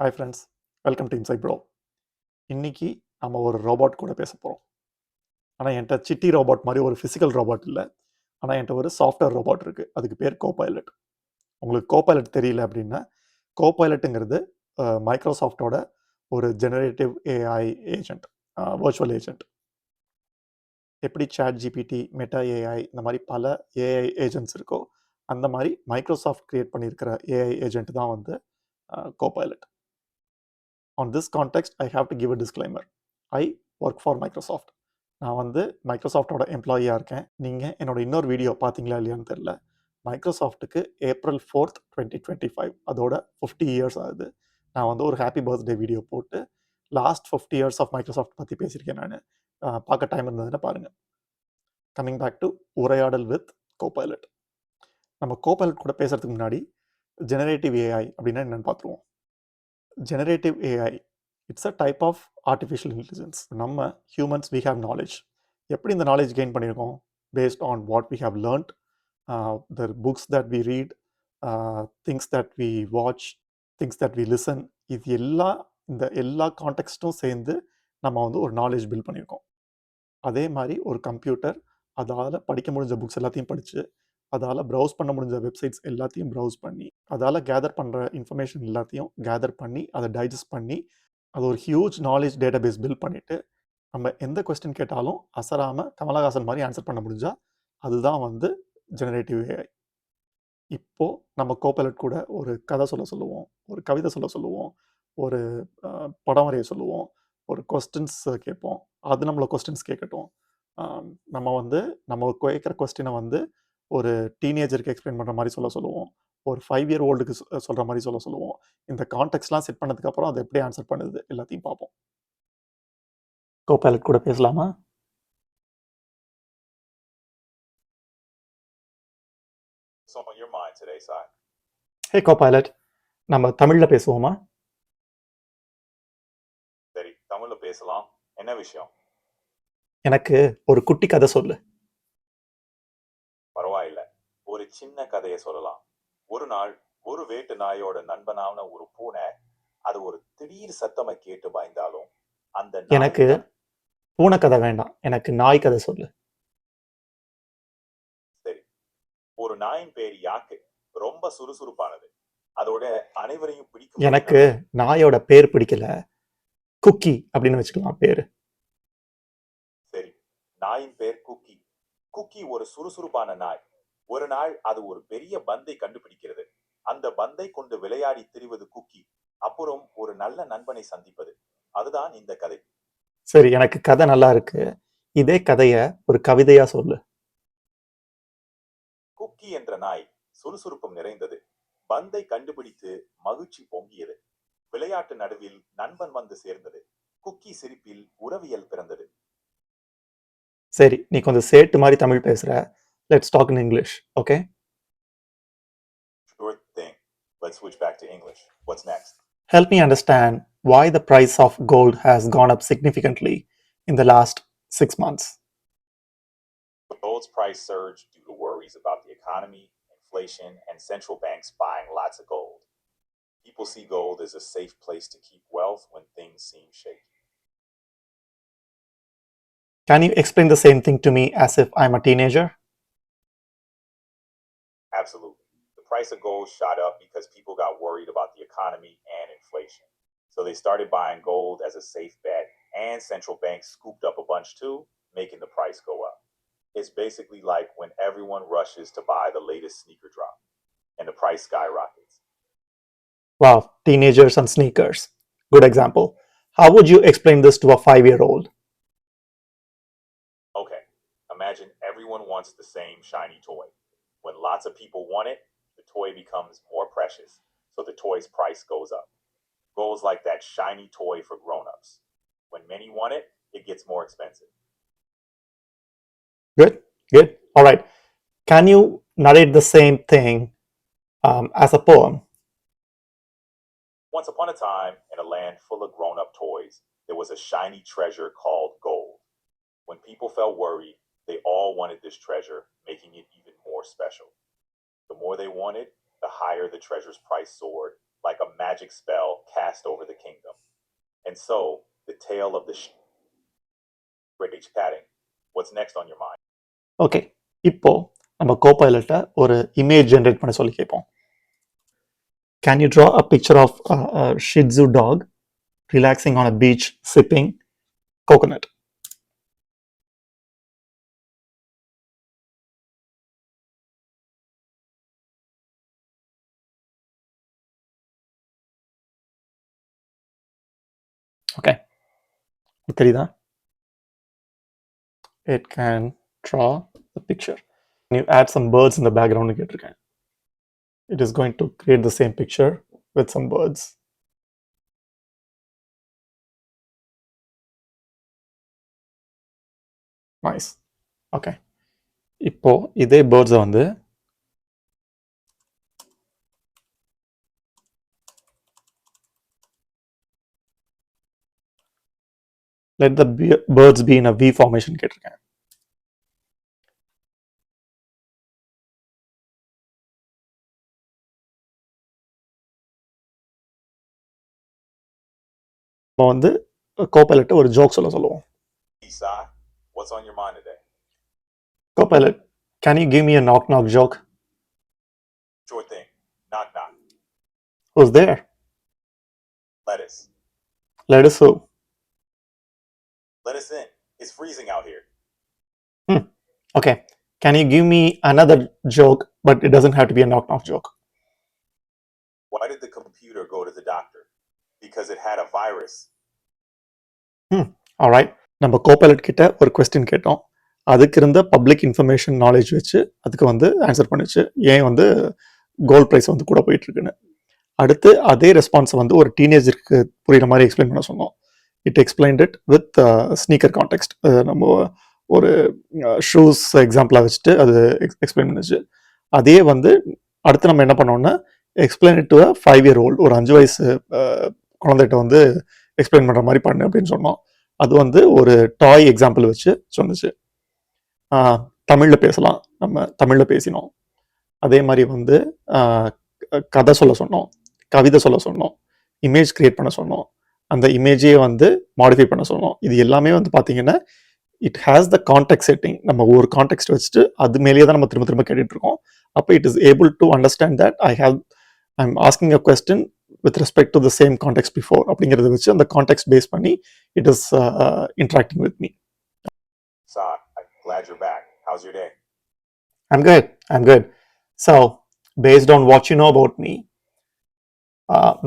Hi friends, welcome to ImsaiBro. இன்னைக்கு நம்ம ஒரு ரோபோட் கூட பேச போகிறோம். ஆனால் என்கிட்ட சிட்டி ரோபோட் மாதிரி ஒரு ஃபிசிக்கல் ரோபோட் இல்லை. ஆனால் என்கிட்ட ஒரு சாஃப்ட்வேர் ரோபோட் இருக்குது. அதுக்கு பேர் கோபைலட். உங்களுக்கு கோபைலட் தெரியல அப்படின்னா, கோபைலட்டுங்கிறது மைக்ரோசாஃப்டோட ஒரு generative AI agent, virtual agent. எப்படி சாட் ஜிபிடி, மெட்டா ஏஐ இந்த மாதிரி பல ஏஐ ஏஜென்ட்ஸ் இருக்கோ, அந்த மாதிரி மைக்ரோசாஃப்ட் கிரியேட் பண்ணியிருக்கிற ஏஐ ஏஜென்ட் தான் வந்து copilot. On this context, I have to give a disclaimer. I work for Microsoft. நான் வந்து மைக்ரோசாஃப்டோட எம்ப்ளாயியாக இருக்கேன். நீங்கள் என்னோட இன்னொரு வீடியோ பார்த்தீங்களா இல்லையான்னு தெரில. மைக்ரோசாஃப்ட்டுக்கு April 4th 2025 அதோட 50 இயர்ஸ் ஆகுது. நான் வந்து ஒரு ஹாப்பி பர்த்டே வீடியோ போட்டு லாஸ்ட் 50 இயர்ஸ் ஆஃப் மைக்ரோசாஃப்ட் பற்றி பேசியிருக்கேன். நான் பார்க்க டைம் இருந்ததுன்னு பாருங்கள். கம்மிங் பேக் டு உரையாடல் வித் கோபைலட். நம்ம கோபைலட் கூட பேசுறதுக்கு முன்னாடி ஜெனரேட்டிவ் ஏஐ அப்படின்னா என்னென்னு பார்த்துருவோம். Generative AI, it's a type of artificial intelligence. நம்ம ஹியூமன்ஸ் வி ஹேவ் நாலேஜ். எப்படி இந்த நாலேஜ் கெயின் பண்ணியிருக்கோம்? Based on what we have learned, the books that we read, things that we watch, things that we listen. இது இந்த எல்லா கான்டெக்ஸ்ட்டும் சேர்ந்து நம்ம வந்து ஒரு நாலேஜ் பில்ட் பண்ணியிருக்கோம். அதே மாதிரி ஒரு கம்ப்யூட்டர் அதால் படிக்க முடிஞ்ச புக்ஸ் எல்லாத்தையும் படித்து, அதால் ப்ரௌஸ் பண்ண முடிஞ்ச வெப்சைட்ஸ் எல்லாத்தையும் ப்ரௌஸ் பண்ணி, அதால் கேதர் பண்ணுற இன்ஃபர்மேஷன் எல்லாத்தையும் கேதர் பண்ணி, அதை டைஜஸ்ட் பண்ணி, அது ஒரு huge knowledge database build பண்ணிவிட்டு, நம்ம எந்த கொஸ்டின் கேட்டாலும் அசராமல் கமலஹாசன் மாதிரி ஆன்சர் பண்ண முடிஞ்சால் அதுதான் வந்து ஜெனரேட்டிவ் ஏஐ. இப்போது நம்ம கோபைலட் கூட ஒரு கதை சொல்லுவோம், ஒரு கவிதை சொல்லுவோம், ஒரு படம் வரைய சொல்லுவோம், ஒரு கொஸ்டின்ஸ் கேட்போம், அது நம்மளை கொஸ்டின்ஸ் கேட்கட்டும். நம்ம கேட்குற கொஸ்டினை வந்து ஒரு டீனேஜருக்கு எக்ஸ்பிளைன் பண்ணுற மாதிரி சொல்லுவோம், ஒரு 5 year oldக்கு சொல்கிற மாதிரி சொல்லுவோம். இந்த கான்டெக்ட்லாம் செட் பண்ணதுக்கப்புறம் அதை எப்படி ஆன்சர் பண்ணுது எல்லாத்தையும் பார்ப்போம். கோபைலட் கூட பேசலாமா? ஹே கோபைலட், நம்ம தமிழில் பேசுவோமா? சரி, தமிழ்ல பேசலாம். என்ன விஷயம்? எனக்கு ஒரு குட்டி கதை சொல்லு. பரவாயில்ல, ஒரு சின்ன கதையை சொல்லலாம். ஒரு நாள் ஒரு வேட்டு நாயோட நண்பனான ஒரு பூனை, அது ஒரு திடீர் சத்தமை கேட்டு பயந்தாலும் அந்த எனக்கு பூனை கதை வேண்டாம், எனக்கு நாய் கதை சொல்லு. சரி, ஒரு நாயின் பேர் யாக்கு. ரொம்ப சுறுசுறுப்பானது. அதோட அனைவரையும் பிடிக்கும். எனக்கு நாயோட பேர் பிடிக்கல, குக்கி அப்படின்னு வச்சுக்கலாம் பேரு. சரி, நாயின் பேர் குக்கி. குக்கி ஒரு சுறுசுறுப்பான நாய். ஒரு நாள் அது ஒரு பெரிய பந்தை கண்டுபிடிக்கிறது. அந்த பந்தை கொண்டு விளையாடி திரிவது குக்கி. அப்புறம் ஒரு நல்ல நண்பனை சந்திப்பது. அதுதான் இந்த கதை. சரி, எனக்கு கதை நல்லா இருக்கு. இதே கதைய ஒரு கவிதையா சொல்லு. குக்கி என்ற நாய் சுறுசுறுப்பும் நிறைந்தது. பந்தை கண்டுபிடித்து மகிழ்ச்சி பொங்கியது. விளையாட்டு நடுவில் நண்பன் வந்து சேர்ந்தது. குக்கி சிரிப்பில் உறவியல் பிறந்தது. சரி, நீ கொஞ்சம் சேட்டு மாதிரி தமிழ் பேசுற. Let's talk in English, okay? Sure thing. Let's switch back to English. What's next? Help me understand why the price of gold has gone up significantly in the last 6 months. Gold's price surged due to worries about the economy, inflation, and central banks buying lots of gold. People see gold as a safe place to keep wealth when things seem shaky. Can you explain the same thing to me as if I'm a teenager? Absolutely. The price of gold shot up because people got worried about the economy and inflation. So they started buying gold as a safe bet, and central banks scooped up a bunch too, making the price go up. It's basically like when everyone rushes to buy the latest sneaker drop and the price skyrockets. Wow, teenagers and sneakers. Good example. How would you explain this to a 5-year-old? Okay, imagine everyone wants the same shiny toy. When lots of people want it, the toy becomes more precious, so the toy's price goes up. Gold's like that shiny toy for grown-ups. When many want it, it gets more expensive. Good. All right. Can you narrate the same thing as a poem? Once upon a time, in a land full of grown-up toys, there was a shiny treasure called gold. When people felt worried, they all wanted this treasure, making it even more special. The more they wanted, the higher the treasure's price soared, like a magic spell cast over the kingdom. And so, the tale of the rage padding. What's next on your mind? Okay, இப்போ நம்ம கோபைலட்டை ஒரு image generate பண்ண சொல்லி கேட்போம். Can you draw a picture of a Shih Tzu dog relaxing on a beach sipping coconut? Okay, தெரியுதா? It can draw the picture. You add some birds in the background கேட்டிருக்கேன். It is going to create the same picture with some birds. Nice. Okay, இப்போ இதே birds வந்து let the birds be in a V formation கேட்டிருக்கேன். நம்ம வந்து copilot ஒரு joke சொல்லுவோம். Imsai, what's on your mind today? Copilot, can you give me a knock knock joke? Sure thing. Knock knock. Who's there? Lettuce. Lettuce who? Let us in. It's freezing out here. Okay, can you give me another joke, but it doesn't have to be a knock knock joke? Why did the computer go to the doctor? Because it had a virus. Alright, நம்ம copilot கிட்ட ஒரு question கேட்டோம். அதுக்கு இருந்த public information knowledge வச்சு அதுக்கு வந்து answer பண்ணுச்சு, ஏன் வந்து கோல்ட் ப்ரைஸ் வந்து கூட போயிட்டு இருக்குன்னு. அடுத்து அதே ரெஸ்பான்ஸை வந்து ஒரு டீனேஜருக்கு புரியுற மாதிரி எக்ஸ்பிளைன் பண்ண சொன்னோம். It explained it with sneaker context. நம்ம ஒரு ஷூஸ் எக்ஸாம்பிளாக வச்சுட்டு அது எக்ஸ்பிளைன் பண்ணுச்சு. அதே வந்து அடுத்து நம்ம என்ன பண்ணோம்னா எக்ஸ்பிளைன் இட் டு 5-year-old, ஒரு 5 வயசு குழந்தைகிட்ட வந்து எக்ஸ்பிளைன் பண்ணுற மாதிரி பண்ணு அப்படின்னு சொன்னோம். அது வந்து ஒரு டாய் எக்ஸாம்பிள் வச்சு சொன்னிச்சு. தமிழில் பேசலாம், நம்ம தமிழில் பேசினோம். அதே மாதிரி வந்து கதை சொல்ல சொன்னோம், கவிதை சொல்ல சொன்னோம், இமேஜ் கிரியேட் பண்ண சொன்னோம், அந்த இமேஜையே வந்து மாடிஃபை பண்ண சொன்னோம். இது எல்லாமே வந்து பார்த்தீங்கன்னா it has the contact setting. நம்ம ஒரு கான்டெக்ட் வச்சுட்டு அது மேலேயே தான் நம்ம திரும்ப திரும்ப கேட்டுட்டு இருக்கோம். அப்போ it is able to understand that I'm asking a question with respect to the same context before அப்படிங்கிறத வச்சு அந்த கான்டெக்ட் பேஸ் பண்ணி it is interacting with me. So, I'm glad you're back. How's your day? I'm good. So, based on what you know about me,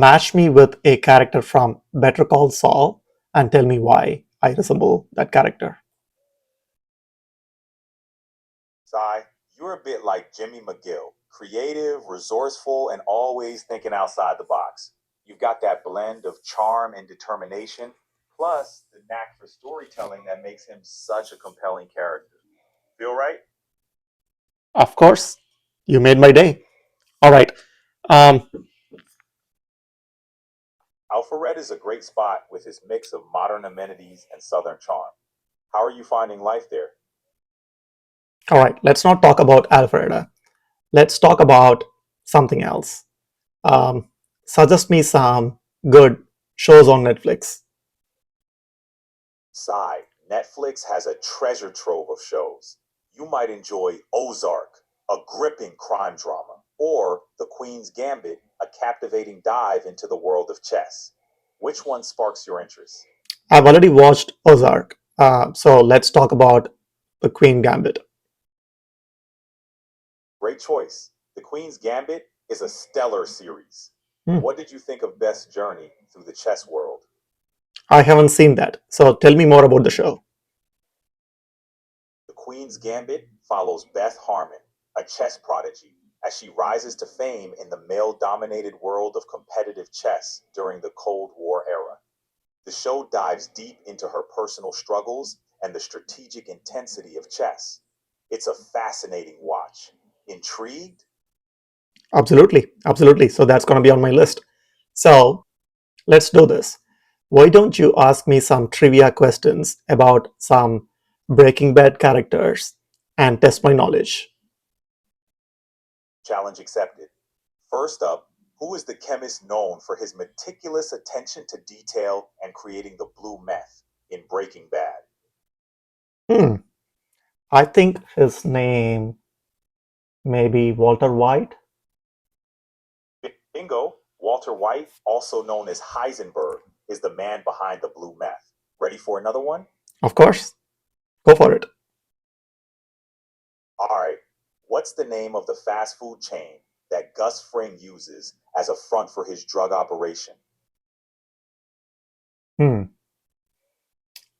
match me with a character from Better Call Saul and tell me why I resemble that character. Sai, you're a bit like Jimmy McGill, creative, resourceful, and always thinking outside the box. You've got that blend of charm and determination, plus the knack for storytelling that makes him such a compelling character. Feel right? Of course, you made my day. All right. Alpharetta is a great spot with its mix of modern amenities and southern charm. How are you finding life there? All right, let's not talk about Alpharetta. Let's talk about something else. Suggest me some good shows on Netflix. Sai, Netflix has a treasure trove of shows. You might enjoy Ozark, a gripping crime drama, or The Queen's Gambit, a captivating dive into the world of chess. Which one sparks your interest? I've already watched Ozark, so let's talk about The Queen Gambit. Great choice. The Queen's Gambit is a stellar series. What did you think of Beth's journey through the chess world? I haven't seen that, so tell me more about the show. The Queen's Gambit follows Beth Harmon, a chess prodigy, as she rises to fame in the male-dominated world of competitive chess during the Cold War era. The show dives deep into her personal struggles and the strategic intensity of chess. It's a fascinating watch. Intrigued? Absolutely. So that's going to be on my list. So let's do this. Why don't you ask me some trivia questions about some Breaking Bad characters and test my knowledge? Challenge accepted. First up, Who is the chemist known for his meticulous attention to detail and creating the blue meth in Breaking Bad? I think his name may be Walter White. Bingo. Walter White, also known as Heisenberg, is the man behind the blue meth. Ready for another one? Of course. Go for it. All right. What's the name of the fast food chain that Gus Fring uses as a front for his drug operation?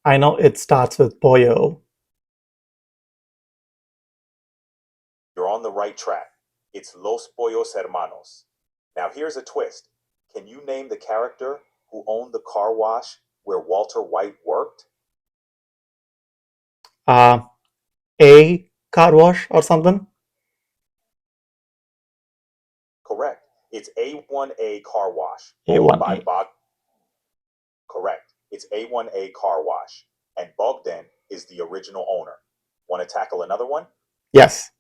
I know it starts with Pollo. You're on the right track. It's Los Pollos Hermanos. Now here's a twist. Can you name the character who owned the car wash where Walter White worked? A car wash or something? Correct. It's A1A Car Wash. A1A. By Bog. Correct. It's A1A Car Wash. And Bogdan is the original owner. Want to tackle another one? Yes.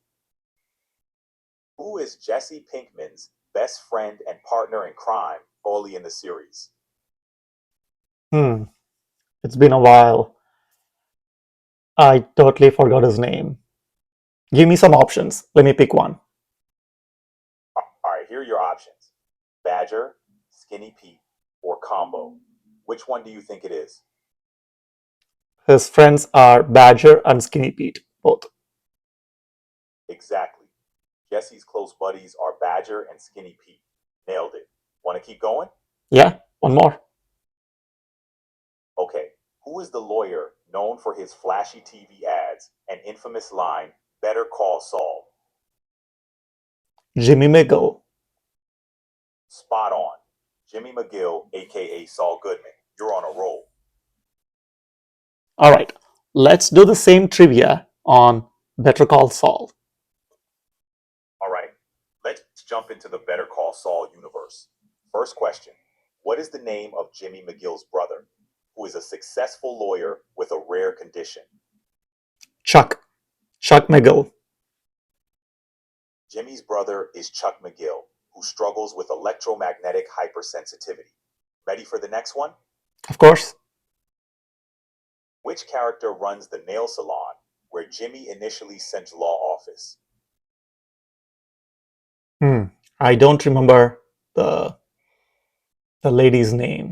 Who is Jesse Pinkman's best friend and partner in crime early in the series? It's been a while. I totally forgot his name. Give me some options. Let me pick one. All right, here are your options. Badger, Skinny Pete, or Combo. Which one do you think it is? His friends are Badger and Skinny Pete, both. Exactly. Jesse's close buddies are Badger and Skinny Pete. Nailed it. Want to keep going? Yeah, one more. Okay. Who is the lawyer known for his flashy TV ads and infamous line, "Better call Saul"? Jimmy McGill. Spot on. Jimmy McGill, aka Saul Goodman. You're on a roll. All right, let's do the same trivia on Better Call Saul. All right, let's jump into the Better Call Saul universe. First question. What is the name of Jimmy McGill's brother, who is a successful lawyer with a rare condition? Chuck McGill. Jimmy's brother is Chuck McGill, who struggles with electromagnetic hypersensitivity. Ready for the next one? Of course. Which character runs the nail salon where Jimmy initially sent law office? I don't remember the lady's name.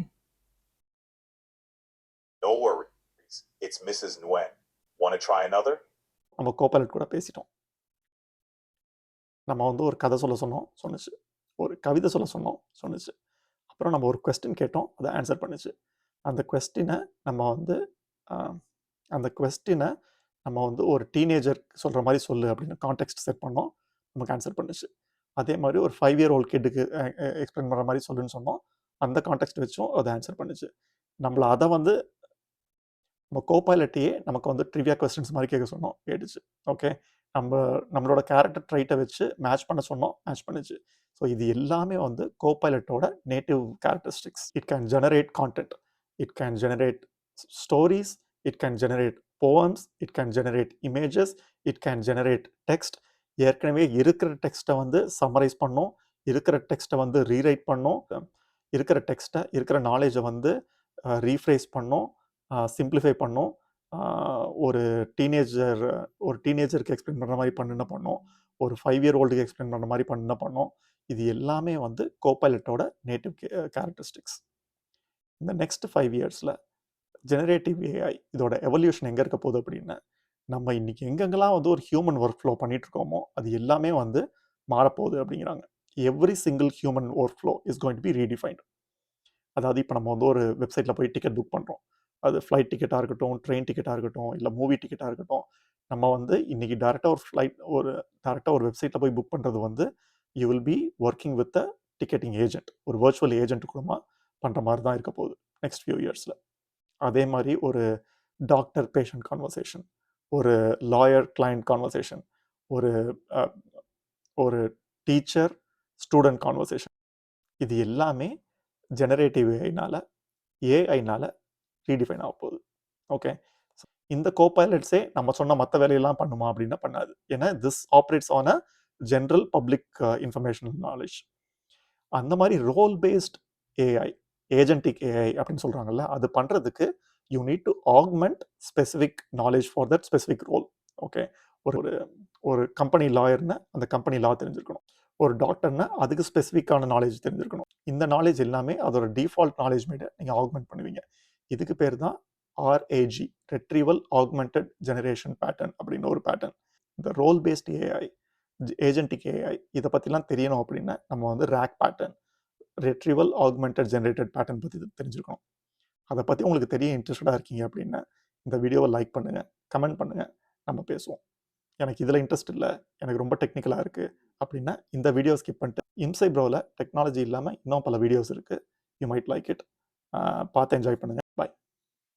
No worries. It's Mrs. Nguyen. Want to try another? நம்ம Copilot கூட பேசிட்டோம். நம்ம வந்து ஒரு கதை சொல்ல சொன்னுச்சு. ஒரு கவிதை சொல்ல சொன்னுச்சு. அப்புறம் நம்ம ஒரு கொஸ்டின் கேட்டோம், அதை ஆன்சர் பண்ணுச்சு. அந்த கொஸ்டினை நம்ம வந்து ஒரு டீனேஜர் சொல்கிற மாதிரி சொல்லு அப்படின்னு கான்டெக்ஸ்ட் செட் பண்ணோம், நமக்கு ஆன்சர் பண்ணுச்சு. அதே மாதிரி ஒரு 5 year old கிட்டுக்கு எக்ஸ்பிளைன் பண்ணுற மாதிரி சொல்லுன்னு சொன்னோம், அந்த கான்டெக்ஸ்ட் வச்சும் அதை ஆன்சர் பண்ணுச்சு. நம்மளை அதை வந்து நம்ம கோபைலட்டையே நமக்கு வந்து ட்ரிவியா கொஸ்டின்ஸ் மாதிரி கேட்க சொன்னோம், கேட்டுச்சு. ஓகே, நம்மளோட கேரக்டர் ட்ரைட்டை வச்சு மேட்ச் பண்ண சொன்னோம், மேட்ச் பண்ணுச்சு. ஸோ இது எல்லாமே வந்து கோபைலட்டோட native characteristics. It can generate content, it can generate stories, it can generate poems, it can generate images, it can generate text. ஏற்கனவே இருக்கிற டெக்ஸ்ட்டை வந்து சம்மரைஸ் பண்ணோம், இருக்கிற டெக்ஸ்ட்டை வந்து ரீரைட் பண்ணோம், இருக்கிற டெக்ஸ்ட்டை இருக்கிற நாலேஜை வந்து ரீஃப்ரேஸ் பண்ணோம், சிம்பிளிஃபை பண்ணோம். ஒரு டீனேஜருக்கு எக்ஸ்பிளைன் பண்ணுற மாதிரி பண்ணோம், ஒரு 5 year oldக்கு எக்ஸ்பிளைன் பண்ணுற மாதிரி பண்ணோம். இது எல்லாமே வந்து கோபைலட்டோட நேட்டிவ் கேரக்டரிஸ்டிக்ஸ். இந்த நெக்ஸ்ட் 5 yearsல ஜெனரேட்டிவ் ஏஐ இதோட எவல்யூஷன் எங்கே இருக்க போகுது அப்படின்னா, நம்ம இன்னைக்கு எங்கெங்கெல்லாம் வந்து ஒரு ஹியூமன் ஒர்க் ஃப்ளோ பண்ணிட்டு இருக்கோமோ அது எல்லாமே வந்து மாறப்போகுது அப்படிங்கிறாங்க. Every single human workflow is going to be redefined. அதாவது இப்போ நம்ம வந்து ஒரு வெப்சைட்டில் போய் டிக்கெட் புக் பண்ணுறோம், அது ஃப்ளைட் டிக்கெட்டாக இருக்கட்டும், ட்ரெயின் டிக்கெட்டாக இருக்கட்டும், இல்லை மூவி டிக்கெட்டாக இருக்கட்டும், நம்ம வந்து இன்றைக்கி டேரெக்டாக ஒரு வெப்சைட்டில் போய் புக் பண்ணுறது வந்து you will be working with a ticketing agent, ஒரு வர்ச்சுவல் ஏஜென்ட் கூடமா பண்ணுற மாதிரி தான் இருக்க போகுது நெக்ஸ்ட் ஃபியூ இயர்ஸில். அதே மாதிரி ஒரு டாக்டர் பேஷண்ட் கான்வர்சேஷன், ஒரு லாயர் கிளையண்ட் கான்வர்சேஷன், ஒரு டீச்சர் ஸ்டூடெண்ட் கான்வர்சேஷன், இது எல்லாமே ஜெனரேட்டிவ் ஏஐனால ரீடிஃபைன் ஆக போகுது. ஓகே, இந்த கோபைலட்ஸே நம்ம சொன்ன மற்ற வேலையெல்லாம் பண்ணுமா அப்படின்னா பண்ணாது. ஏன்னா this operates on a general public informational knowledge. அந்த மாதிரி role based AI, agentic AI அப்படின்னு சொல்கிறாங்கல்ல, அது பண்ணுறதுக்கு you need to augment specific knowledge for that specific role. Okay, ஒரு ஒரு கம்பெனி லாயர்னா அந்த கம்பெனி லா தெரிஞ்சிருக்கணும். ஒரு டாக்டர்னா அதுக்கு ஸ்பெசிஃபிக்கான நாலேஜ் தெரிஞ்சிருக்கணும். இந்த நாலேஜ் எல்லாமே அதோட டிஃபால்ட் நாலேஜ் மீட நீங்கள் ஆக்மெண்ட் பண்ணுவீங்க. இதுக்கு பேர் தான் RAG, retrieval augmented generation pattern அப்படின்னு ஒரு பேட்டர்ன். இந்த role based AI, agentic AI இதை பற்றிலாம் தெரியணும் அப்படின்னா நம்ம வந்து RAG pattern, retrieval augmented generated pattern பற்றி தெரிஞ்சிருக்கணும். அதை பற்றி உங்களுக்கு தெரிய இன்ட்ரெஸ்டடாக இருக்கீங்க அப்படின்னா இந்த வீடியோவை லைக் பண்ணுங்கள், கமெண்ட் பண்ணுங்கள், நம்ம பேசுவோம். எனக்கு இதில் இன்ட்ரெஸ்ட் இல்லை, எனக்கு ரொம்ப டெக்னிக்கலாக இருக்குது அப்படின்னா இந்த வீடியோ ஸ்கிப் பண்ணிட்டு இம்சை ப்ரோவில் டெக்னாலஜி இல்லாமல் இன்னும் பல வீடியோஸ் இருக்குது, யூ மைட் லைக் இட், பார்த்து என்ஜாய் பண்ணுங்கள்.